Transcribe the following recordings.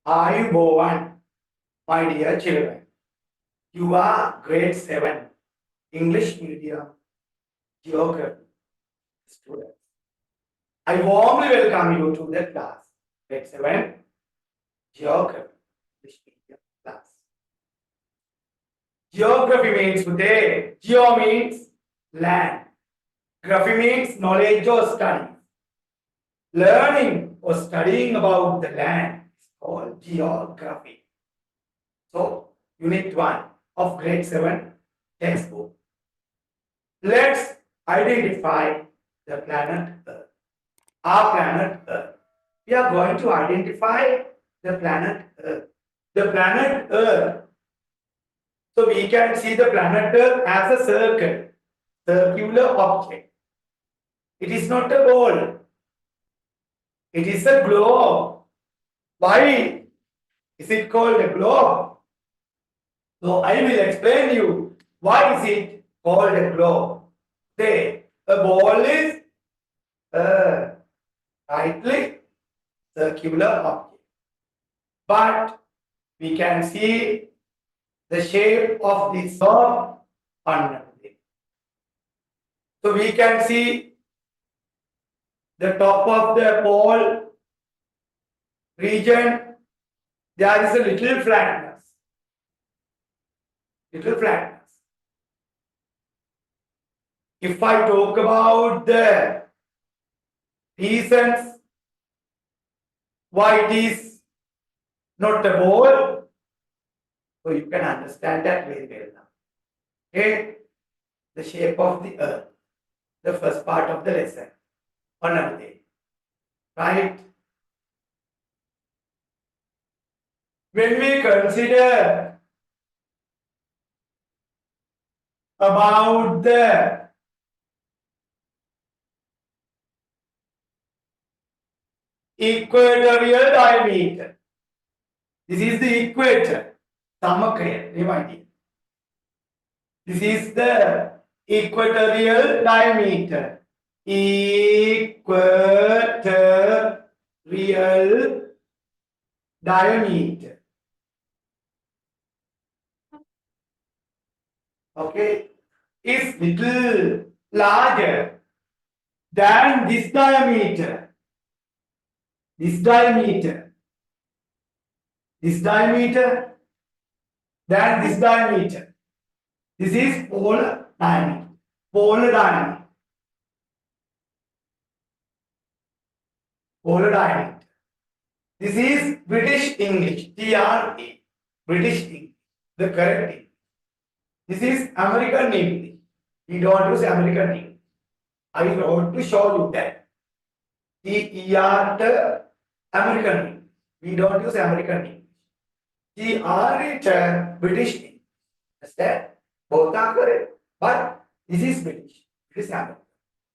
Ayubowan, my dear children. You are grade 7 English medium geography students. I warmly welcome you to the class. Grade 7 geography English medium class. Geography means today, geo means land. Graphy means knowledge or study. Learning or studying about the land is called geography. So, Unit 1 of Grade 7 textbook. Let's identify the planet Earth. Our planet Earth. We are going to identify the planet Earth. The planet Earth. So, we can see the planet Earth as a circular object. It is not a ball. It is a globe. Why is it called a globe? So I will explain you why is it called a globe. Say a ball is a rightly circular object, but we can see the shape of this globe unknown. So we can see the top of the pole region. There is a little flatness. Little flatness. If I talk about the reasons why it is not a ball, so you can understand that very well now. Okay, the shape of the earth, the first part of the lesson, another day, right? When we consider about the equatorial diameter, this is the equator, Samakaya, remind you. This is the equatorial diameter. Equatorial diameter. Okay, is little larger than this diameter. This diameter. This diameter than this diameter. This is polar diameter. Polar diameter. Polar diameter. This is British English. TRE. British English. The correct English. This is American English. We don't use American English. I want to show you that. TER American English. We don't use American English. TR British English. Understand? Both are correct. But this is British. It is American.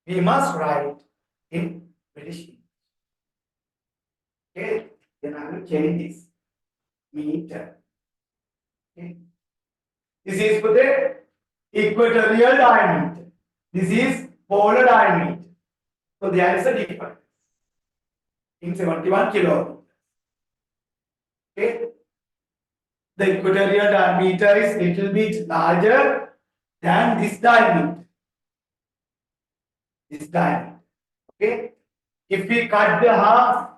We must write in British English. Okay? Then I will change this. Meter. Okay? This is for the equatorial diameter. This is polar diameter. So there is a difference in 71 kilometers. Okay? The equatorial diameter is little bit larger than this diameter. This diameter. Okay? If we cut the half,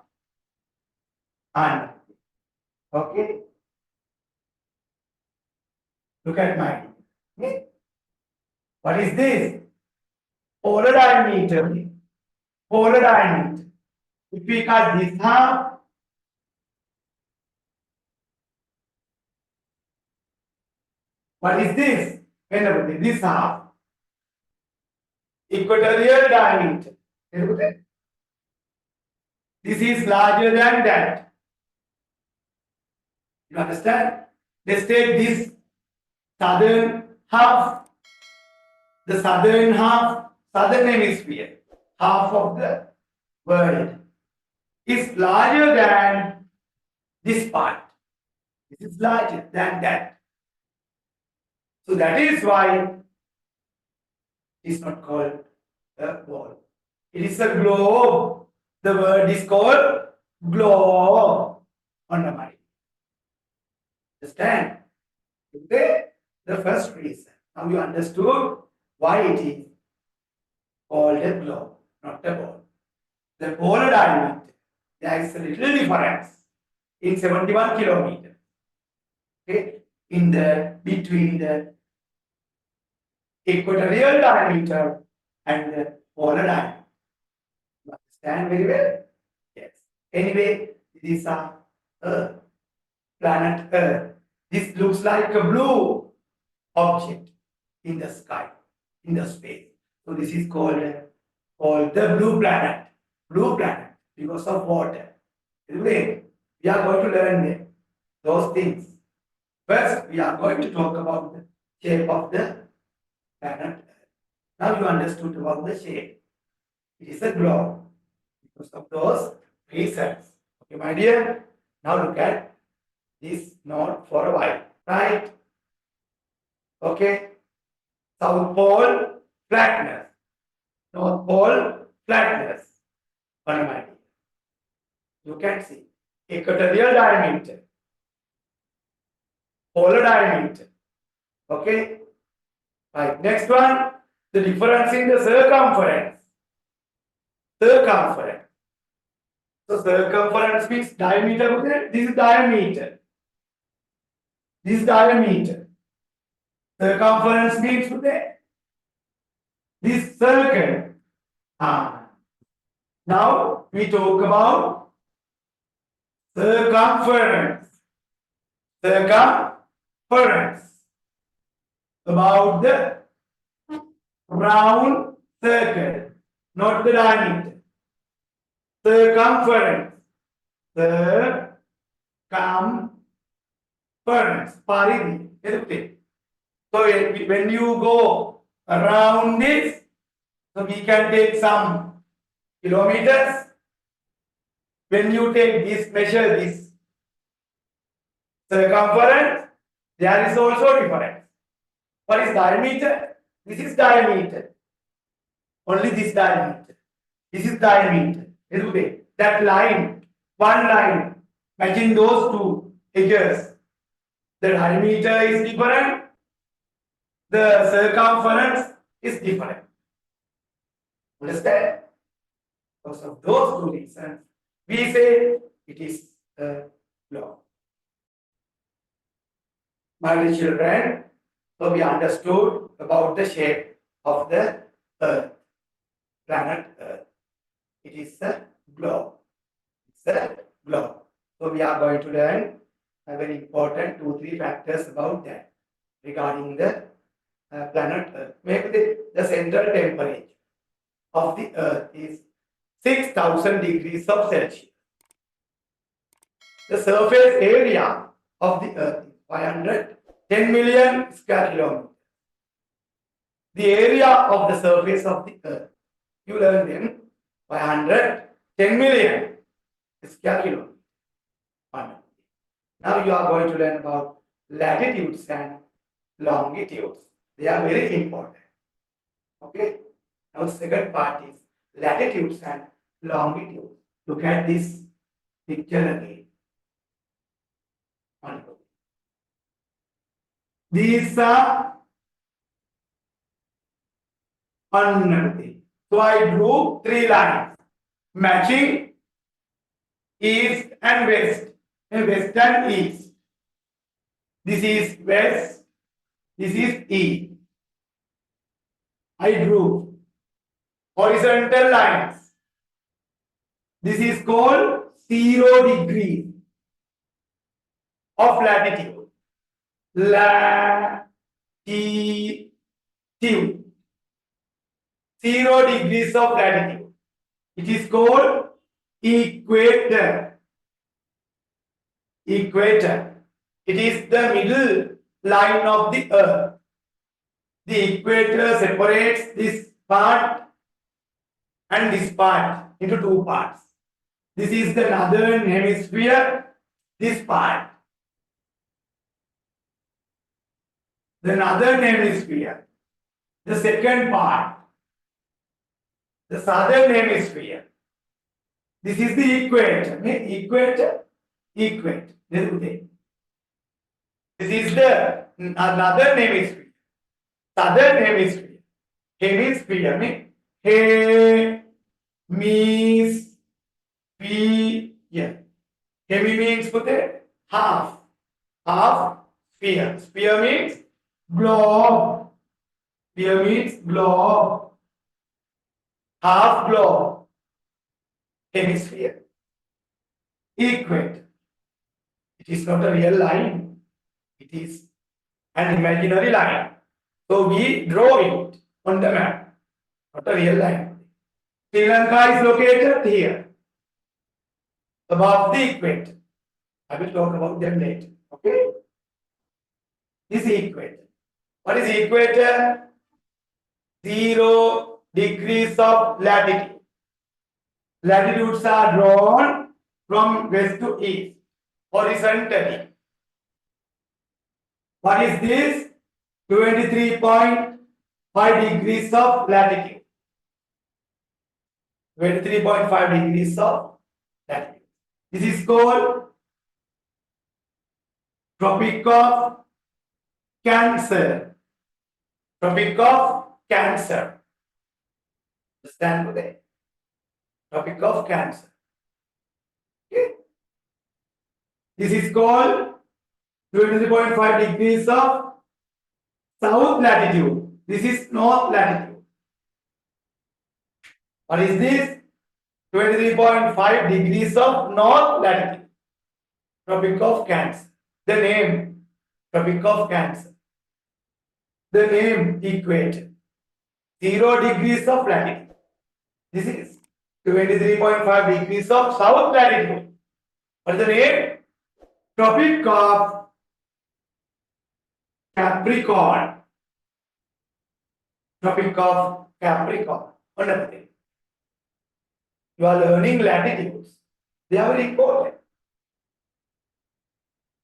and okay? Look at mine. Okay? What is this? Polar diameter. Polar diameter. If we cut this half, what is this? This half. Equatorial diameter. This is larger than that. You understand? Let's take this southern half. The southern half, southern hemisphere, half of the world is larger than this part. This is larger than that. So that is why it is not called a ball. It is a globe. The word is called globe on the mind. Understand? Okay? The first reason. Now you understood why it is called a globe, not a ball. The polar diameter, there is a little difference in 71 kilometers. Okay? In the between the equatorial diameter and the polar diameter. You understand very well? Yes. Anyway, these are Earth, planet Earth. This looks like a blue object in the sky, in the space. So this is called the blue planet. Blue planet because of water. Anyway, we are going to learn those things. First, we are going to talk about the shape of the planet Earth. Now you understood about the shape. It is a globe because of those reasons. Okay, my dear. Now look at this note for a while. Right? Okay. South pole flatness. North pole flatness. One my dear. You can see equatorial diameter, polar diameter. Okay. Right. Next one, the difference in the circumference. Circumference. So circumference means diameter. Okay? This is diameter. This is diameter. Circumference means okay? This circle. Now we talk about circumference. Circumference. About the round circle, not the diameter. Circumference. Circumference. Paridhi. So when you go around this, so we can take some kilometers. When you take this, measure this circumference, there is also difference. What is diameter? This is diameter. Only this diameter. This is diameter. That line, one line, matching those two edges. The diameter is different. The circumference is different. Understand? Because of those two reasons, we say it is a law. My dear children, so we understood about the shape of the Earth, planet Earth. It is a globe. It's a globe. So we are going to learn a very important 2-3 factors about that regarding the planet Earth. Maybe the central temperature of the Earth is 6,000 degrees of Celsius. The surface area of the Earth is 510 million square kilometers. The area of the surface of the Earth, you learn them, 510 million square kilometers. Now you are going to learn about latitudes and longitudes. They are very important. Okay. Now the second part is latitudes and longitudes. Look at this picture again. These are another thing. So I drew 3 lines matching east and west. West and east. This is west. This is east. I drew horizontal lines. This is called 0 degrees of latitude. Latitude. 0 degrees of latitude. It is called equator. Equator. It is the middle line of the Earth. The equator separates this part and this part into 2 parts. This is the northern hemisphere, this part. The northern hemisphere, the second part, the southern hemisphere. This is the equator. Equator, equate. This is the another name is sphere. Southern hemisphere. Hemisphere means hemisphere. Hemi means pute half. Half sphere. Sphere means globe. Sphere means globe. Half globe. Hemisphere. Equator. It is not a real line. It is an imaginary line. So we draw it on the map. Not a real line. Sri Lanka is located here. Above the equator. I will talk about them later. Okay? This is equator. What is equator? 0 degrees of latitude. Latitudes are drawn from west to east horizontally. What is this? 23.5 degrees of latitude. 23.5 degrees of latitude. This is called Tropic of Cancer. Tropic of Cancer. Understand today? Tropic of Cancer. Okay. This is called 23.5 degrees of south latitude. This is north latitude. What is this? 23.5 degrees of north latitude. Tropic of Cancer. The name Tropic of Cancer. The name equator. 0 degrees of latitude. This is 23.5 degrees of south latitude. What is the name? Tropic of Capricorn. Tropic of Capricorn. Another thing. You are learning latitudes. They are very important.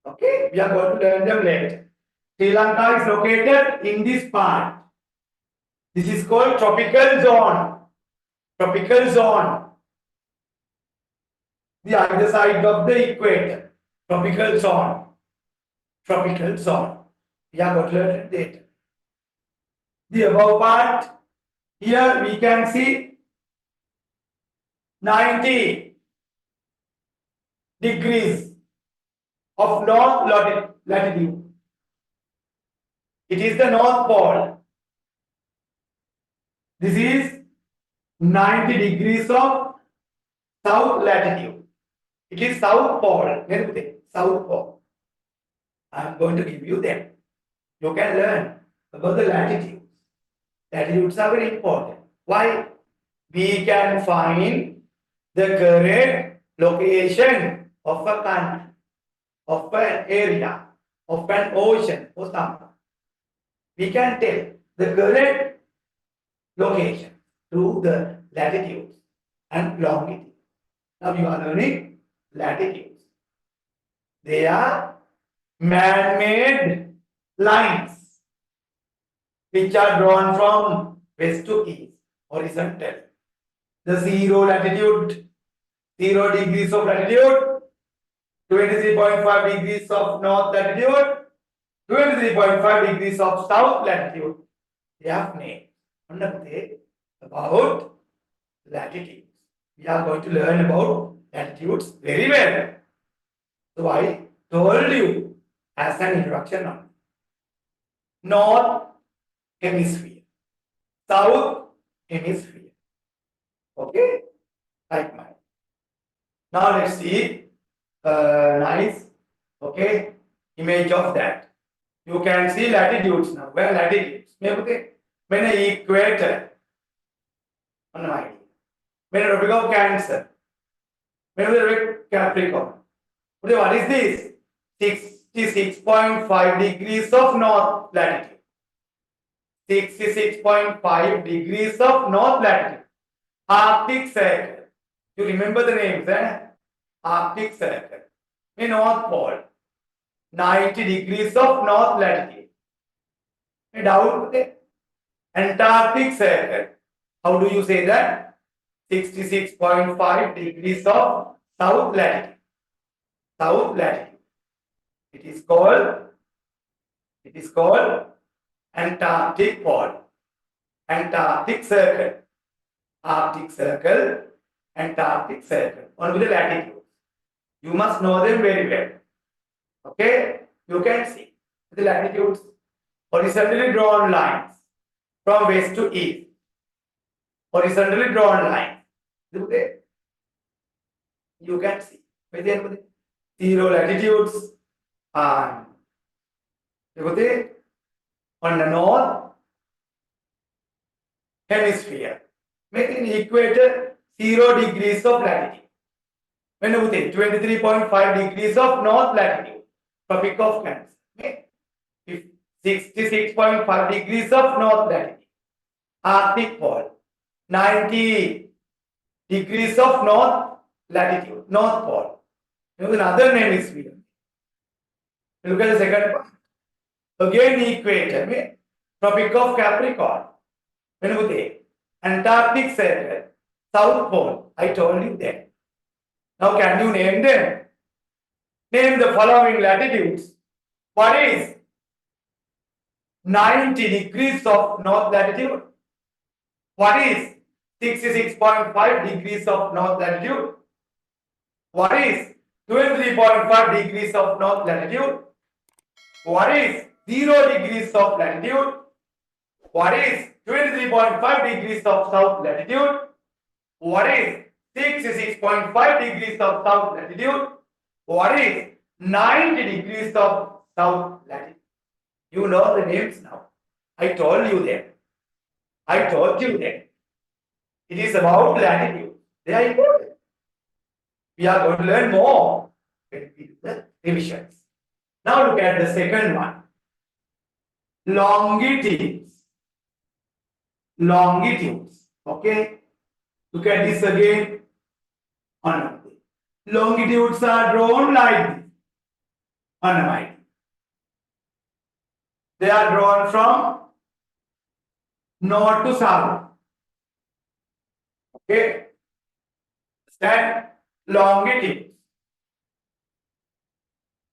Okay, we are going to learn them later. Sri Lanka is located in this part. This is called tropical zone. Tropical zone. The other side of the equator. Tropical zone. Tropical zone. We are going to learn it later. The above part, here we can see 90 degrees of north latitude. It is the North Pole. This is 90 degrees of south latitude. It is South Pole. South Pole. I am going to give you them. You can learn about the latitudes. Latitudes are very important. Why? We can find the correct location of a country, of an area, of an ocean or something. We can tell the correct location through the latitudes and longitudes. Now you are learning latitudes. They are man-made lines which are drawn from west to east, horizontal. The 0 latitude, 0 degrees of latitude, 23.5 degrees of north latitude, 23.5 degrees of south latitude. They have names. About latitudes. We are going to learn about latitudes very well. So I told you as an introduction on North Hemisphere, South Hemisphere. Okay? Like mine. Now let's see nice image of that. You can see latitudes now. Where latitudes? When equator. When Tropic of Cancer. When Capricorn. What is this? 66.5 degrees of north latitude. 66.5 degrees of north latitude. Arctic Circle. You remember the names, eh? Arctic Circle. The North Pole. 90 degrees of north latitude. Down there. Antarctic Circle. How do you say that? 66.5 degrees of south latitude. South latitude. It is called It is called Antarctic pole, Antarctic circle, Arctic circle, Antarctic circle. On with the latitude. You must know them very well. Okay? You can see the latitudes, horizontally drawn lines from west to east. Horizontally drawn lines. Look there. You can see. Zero latitudes and on the north hemisphere. Making equator 0 degrees of latitude. When 23.5 degrees of north latitude. Tropic of Cancer. 66.5 degrees of north latitude. Arctic pole. 90 degrees of north latitude. North pole. Another name is here. Look at the second part. Again equator. Tropic of Capricorn. Antarctic circle. South pole. I told you that. Now can you name them? Name the following latitudes. What is 90 degrees of north latitude? What is 66.5 degrees of north latitude? What is 23.5 degrees of north latitude? What is 0 degrees of latitude? What is 23.5 degrees of south latitude? What is 66.5 degrees of south latitude? What is 90 degrees of south latitude? You know the names now. I told you them. I told you them. It is about latitude. They are important. We are going to learn more in the revisions. Now look at the second one. Longitudes. Longitudes. Okay. Look at this again. Longitudes are drawn like this. On a mind. They are drawn from north to south. Okay. Stand longitudes.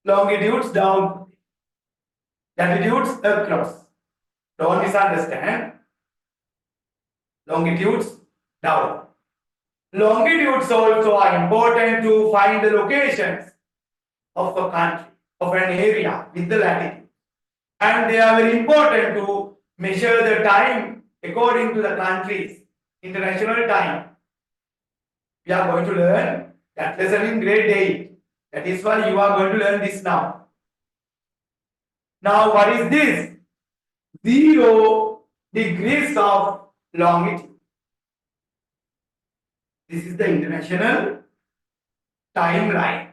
Longitudes down. Latitudes across. Don't misunderstand. Longitudes down. Longitudes also are important to find the locations of a country, of an area with the latitude. And they are very important to measure the time according to the country's international time. We are going to learn that lesson in grade 8. That is why you are going to learn this now. Now what is this? 0 degrees of longitude. This is the international timeline.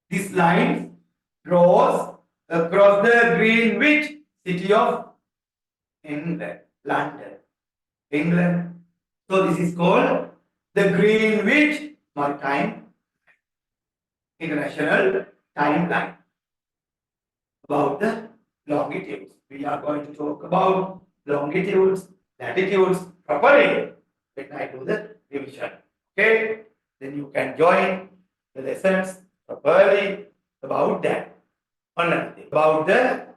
This line draws across the Greenwich city of England, London, England. So this is called the Greenwich Maritime International Timeline. About the longitudes. We are going to talk about longitudes, latitudes properly when I do the revision. Okay? Then you can join the lessons properly about that. Another thing about the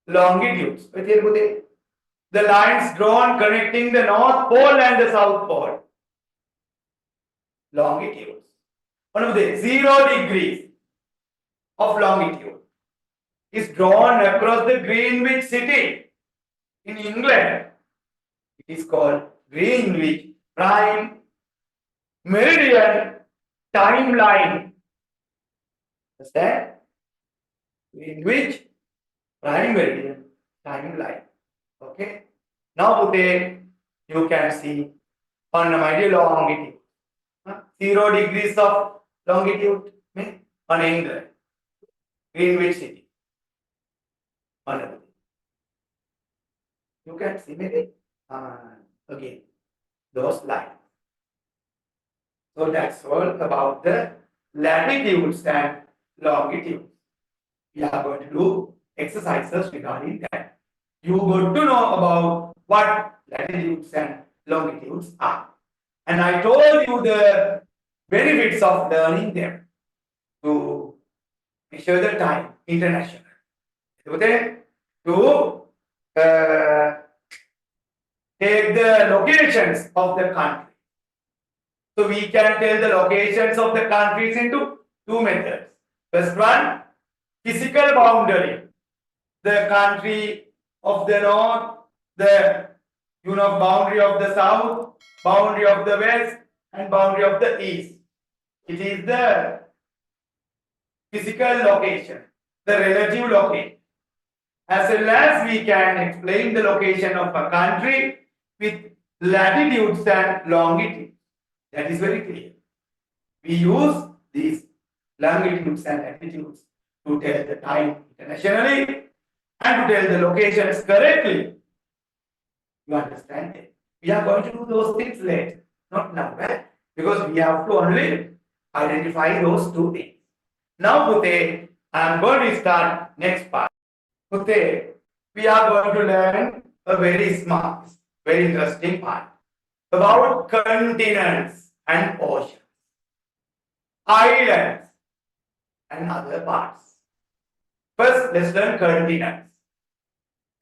longitudes. The lines drawn connecting the North Pole and the South Pole. Longitudes. 0 degrees of longitude is drawn across the Greenwich city in England. It is called Greenwich Prime Meridian Timeline. Understand? Greenwich Prime Meridian Timeline. Okay. Now you can see on my dear longitude. 0 degrees of longitude on England. Greenwich city. You can see maybe again those lines. So that's all about the latitudes and longitudes. We are going to do exercises regarding that. You got to know about what latitudes and longitudes are. And I told you the benefits of learning them to measure the time international. To take the locations of the country. So we can tell the locations of the countries into two methods. First one, physical boundary. The country of the north, the boundary of the south, boundary of the west, and boundary of the east. It is the physical location, the relative location. As well as we can explain the location of a country with latitudes and longitudes. That is very clear. We use these longitudes and latitudes to tell the time internationally and to tell the locations correctly. You understand it? We are going to do those things later, not now, right? Because we have to only identify those two things. Now, Pute, I am going to start next part. Pute, we are going to learn a very smart, very interesting part about continents and oceans, islands, and other parts. First, let's learn continents.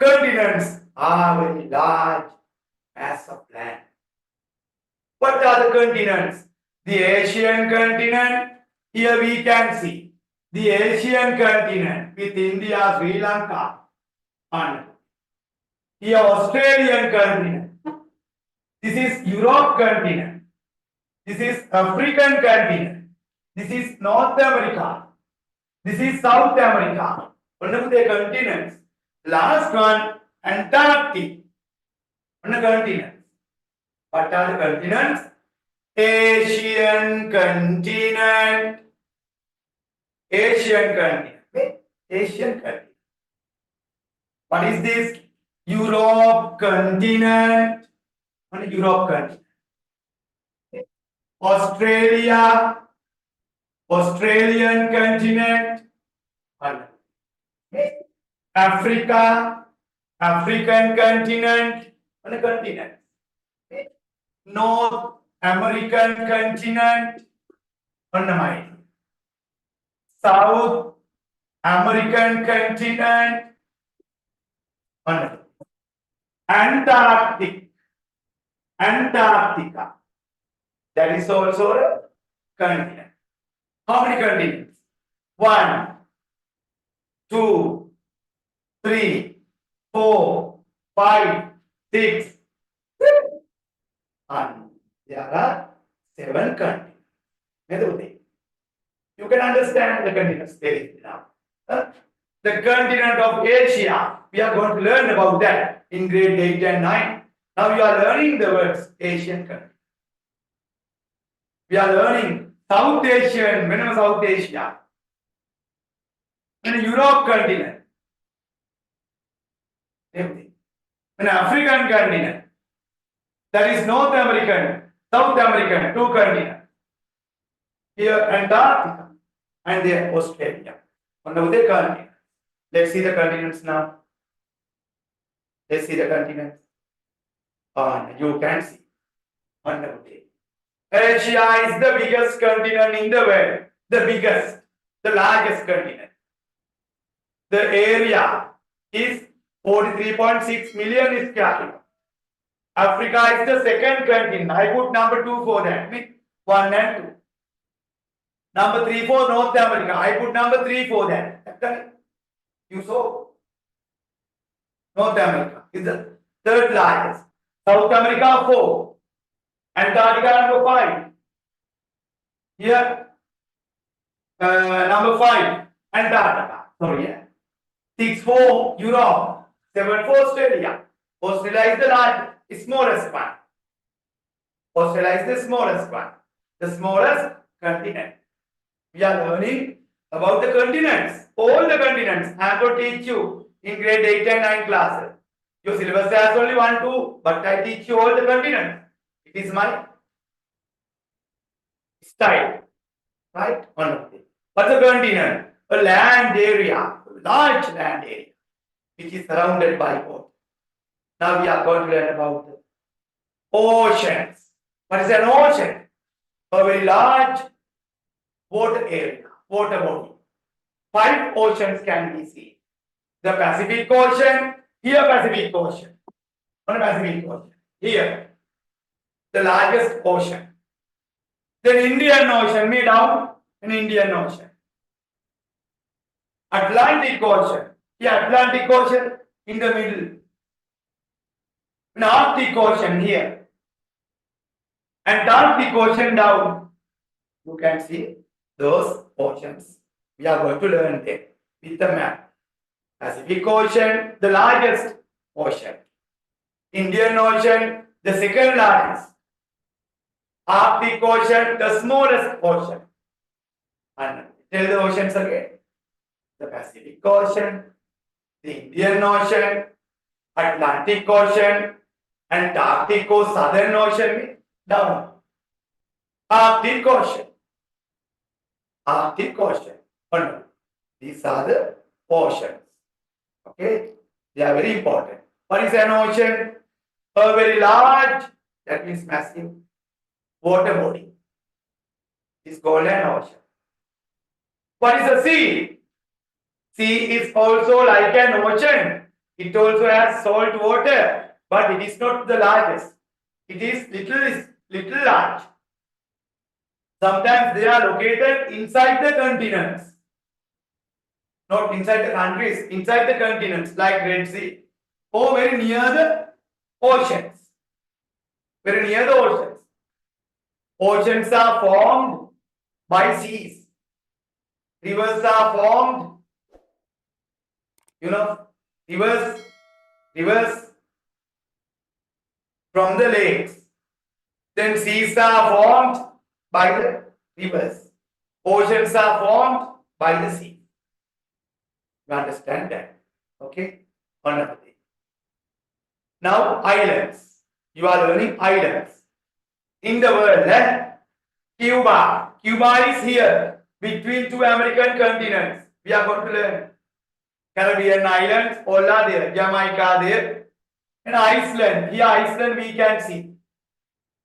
Continents are very large mass of land. What are the continents? The Asian continent, here we can see the Asian continent with India, Sri Lanka, and here Australian continent. This is Europe continent. This is African continent. This is North America. This is South America. One of the continents. Last one, Antarctic. One of the continents. What are the continents? Asian continent. Asian continent. Asian continent. What is this? Europe continent. What is Europe continent? Australia. Australian continent. Africa. African continent. What is continent? North American continent. South American continent. Antarctic. Antarctica. That is also a continent. How many continents? 1, 2, 3, 4, 5, 6, 7. And there are 7 continents. You can understand the continents very now. The continent of Asia, we are going to learn about that in grade 8 and 9. Now you are learning the words Asian continent. We are learning South Asian, when was South Asia? And Europe continent. Everything. An African continent. That is North American, South American, 2 continents. Here Antarctica and there Australia. One of the continents. Let's see the continents now. Let's see the continents. You can see. One of the Asia is the biggest continent in the world. The biggest, the largest continent. The area is 43.6 million square kilometers. Africa is the second continent. I put number 2 for that. 1 and 2. Number 3 for North America. I put number 3 for that. You saw? North America is the third largest. South America 4. Antarctica number 5. Here number 5. Antarctica. Sorry. 6 for Europe. 7 for Australia. Australia is the largest, smallest one. Australia is the smallest one. The smallest continent. We are learning about the continents. All the continents. I am going to teach you in grade 8 and 9 classes. Your syllabus has only 1, 2, but I teach you all the continents. It is my style. Right? One of them. What's a continent? A land area, large land area, which is surrounded by water. Now we are going to learn about the oceans. What is an ocean? A very large water area, water body. 5 oceans can be seen. the Pacific Ocean, here Pacific Ocean, on Pacific Ocean, here the largest ocean. Then Indian Ocean, me down in Indian Ocean. Atlantic Ocean, here Atlantic Ocean in the middle. An Arctic Ocean here. Antarctic Ocean down. You can see those oceans. We are going to learn them with the map. Pacific Ocean, the largest ocean. Indian Ocean, the second largest. Arctic Ocean, the smallest ocean. And tell the oceans again. The Pacific Ocean, the Indian Ocean, Atlantic Ocean, Antarctic or Southern Ocean down. Arctic Ocean. Arctic Ocean. Oh no. These are the oceans. Okay? They are very important. What is an ocean? A very large, that means massive, water body. It's called an ocean. What is a sea? Sea is also like an ocean. It also has salt water, but it is not the largest. It is little large. Sometimes they are located inside the continents. Not inside the countries, inside the continents, like Red Sea, or very near the oceans. Very near the oceans. Oceans are formed by seas. Rivers are formed, rivers from the lakes. Then seas are formed by the rivers. Oceans are formed by the sea. You understand that? Okay? Another thing. Now, islands. You are learning islands. In the world, Cuba. Cuba is here between two American continents. We are going to learn. Caribbean islands, all are there. Jamaica there. And Iceland. Here, Iceland we can see.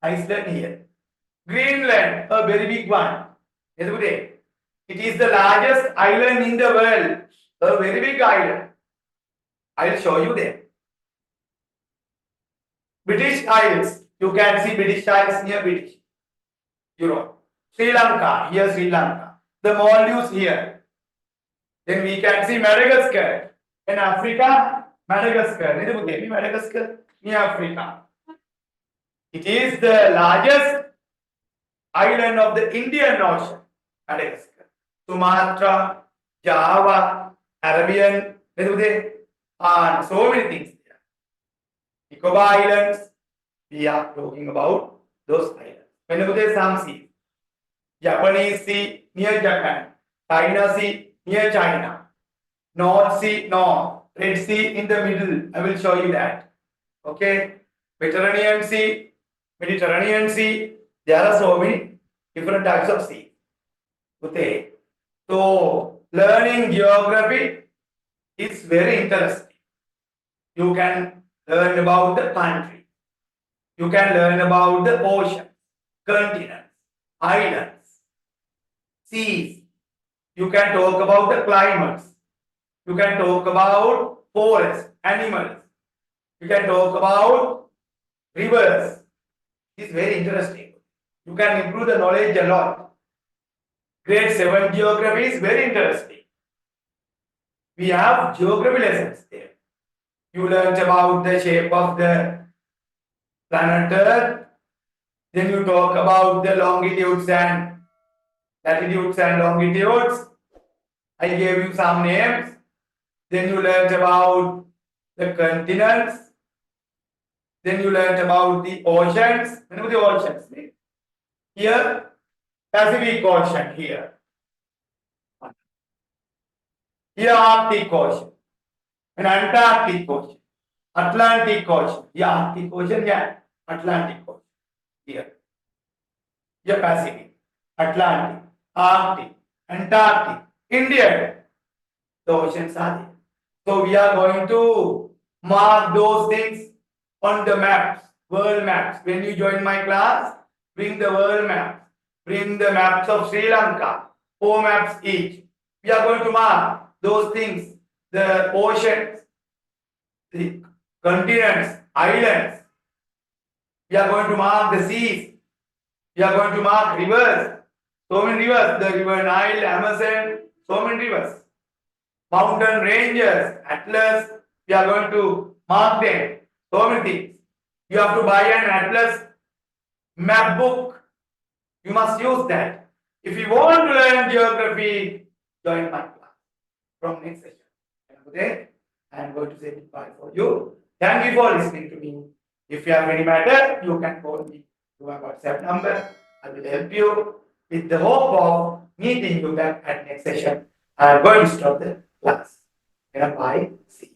Iceland here. Greenland, a very big one. It is the largest island in the world. A very big island. I will show you there. British Isles. You can see British Isles near British. Europe. Sri Lanka. Here Sri Lanka. The Maldives here. Then we can see Madagascar. In Africa, Madagascar. Madagascar near Africa. It is the largest island of the Indian Ocean. Madagascar. Sumatra, Java, Arabian, and so many things there. Nicobar Islands, we are talking about those islands. When some seas. Japanese Sea near Japan. China Sea near China. North Sea, North. Red Sea in the middle. I will show you that. Okay. Mediterranean Sea. There are so many different types of sea. Okay. So, learning geography is very interesting. You can learn about the country. You can learn about the oceans, continents, islands, seas. You can talk about the climates. You can talk about forests, animals. You can talk about rivers. It's very interesting. You can improve the knowledge a lot. Grade 7 geography is very interesting. We have geography lessons there. You learned about the shape of the planet Earth. Then you talk about the longitudes and latitudes and longitudes. I gave you some names. Then you learned about the continents. Then you learned about the oceans. You know the oceans. Here, Pacific Ocean here. Here, Arctic Ocean. And Antarctic Ocean. Atlantic Ocean. Here, Arctic Ocean, yeah. Atlantic Ocean. Here. Here, Pacific. Atlantic. Arctic. Antarctic. Indian. The oceans are there. So we are going to mark those things on the maps, world maps. When you join my class, bring the world maps. Bring the maps of Sri Lanka. 4 maps each. We are going to mark those things the oceans, the continents, islands. We are going to mark the seas. We are going to mark rivers. So many rivers. The river Nile, Amazon, so many rivers. Mountain ranges, atlas. We are going to mark them. So many things. You have to buy an atlas map book. You must use that. If you want to learn geography, join my class from next session. Okay? I am going to say goodbye for you. Thank you for listening to me. If you have any matter, you can call me to my WhatsApp number. I will help you with the hope of meeting you back at next session. I am going to stop the class. Bye. See you.